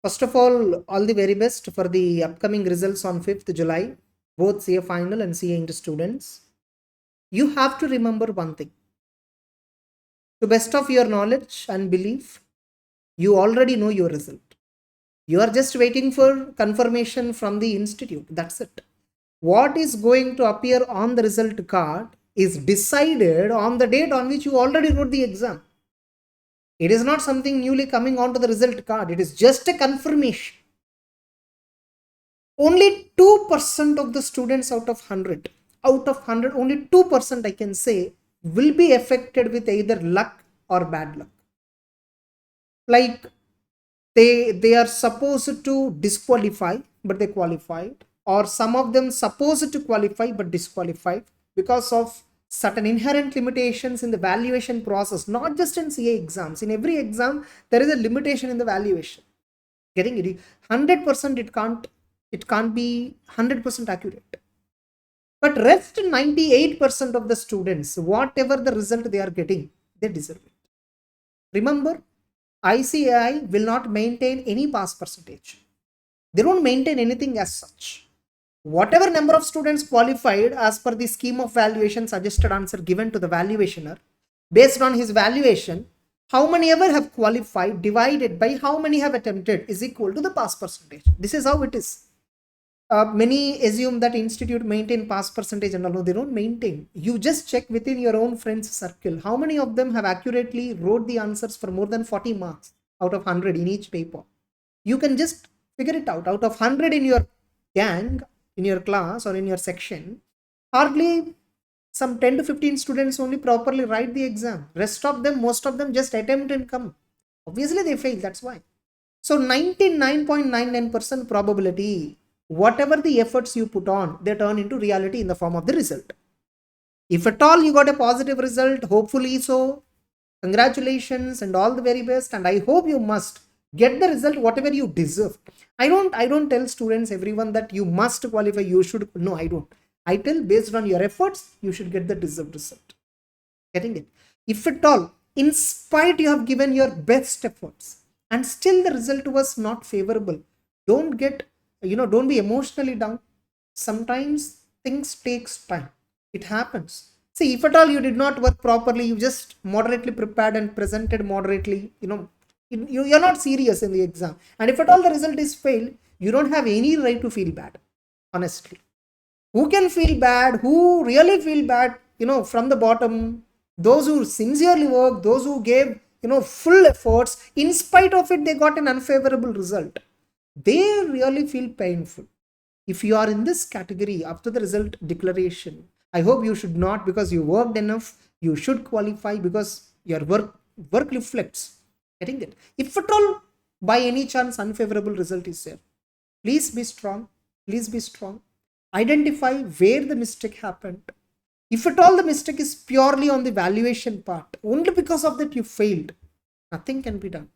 First of all the very best for the upcoming results on 5th July, both CA final and CA Inter students. You have to remember one thing. To best of your knowledge and belief, you already know your result. You are just waiting for confirmation from the institute. That's it. What is going to appear on the result card is decided on the date on which you already wrote the exam. It is not something newly coming onto the result card. It is just a confirmation. Only 2% of the students out of 100, only 2% I can say will be affected with either luck or bad luck. Like they are supposed to disqualify, but they qualified, or some of them supposed to qualify but disqualified because of certain inherent limitations in the valuation process. Not just in CA exams, in every exam there is a limitation in the valuation. Getting it 100%, it can't be 100% accurate, but rest 98% of the students, whatever the result they are getting, they deserve it. Remember, ICAI will not maintain any pass percentage. They don't maintain anything as such. Whatever number of students qualified as per the scheme of valuation suggested answer given to the valuationer, based on his valuation, how many ever have qualified divided by how many have attempted is equal to the pass percentage. This is how it is. Many assume that institute maintain pass percentage and all. No, they don't maintain. You just check within your own friends circle. How many of them have accurately wrote the answers for more than 40 marks out of 100 in each paper? You can just figure it out. Out of 100 in your gang, in your class or in your section, hardly some 10 to 15 students only properly write the exam. Rest of them, most of them just attempt and come. Obviously they fail, that's why. So 99.99% probability, whatever the efforts you put on, they turn into reality in the form of the result. If at all you got a positive result, hopefully so, congratulations and all the very best, and I hope you must get the result whatever you deserve. I don't tell students, everyone, that you must qualify, you should. No, I don't. I tell based on your efforts, you should get the deserved result. Getting it? If at all, in spite you have given your best efforts and still the result was not favorable, don't get, don't be emotionally down. Sometimes things takes time. It happens. See, if at all you did not work properly, you just moderately prepared and presented moderately, you're not serious in the exam. And if at all the result is failed, you don't have any right to feel bad, honestly. Who can feel bad? Who really feel bad? From the bottom, those who sincerely work, those who gave, full efforts, in spite of it, they got an unfavorable result. They really feel painful. If you are in this category after the result declaration, I hope you should not, because you worked enough. You should qualify because your work reflects. Getting it? If at all by any chance unfavorable result is there, please be strong. Please be strong. Identify where the mistake happened. If at all the mistake is purely on the valuation part, only because of that you failed, nothing can be done.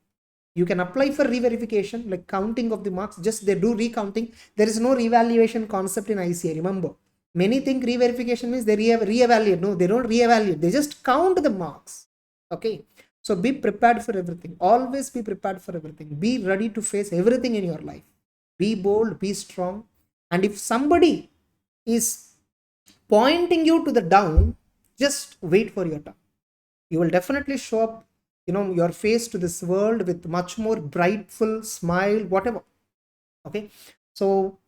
You can apply for re-verification, like counting of the marks. Just they do recounting. There is no revaluation concept in ICA. Remember, many think re-verification means they re-evaluate. No, they don't re-evaluate. They just count the marks. Okay. So be prepared for everything. Always be prepared for everything. Be ready to face everything in your life. Be bold, be strong. And if somebody is pointing you to the down, just wait for your turn. You will definitely show up, your face to this world with much more brightful smile, whatever. Okay. So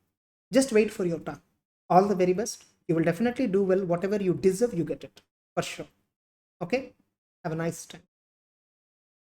just wait for your turn. All the very best. You will definitely do well. Whatever you deserve, you get it for sure. Okay. Have a nice time.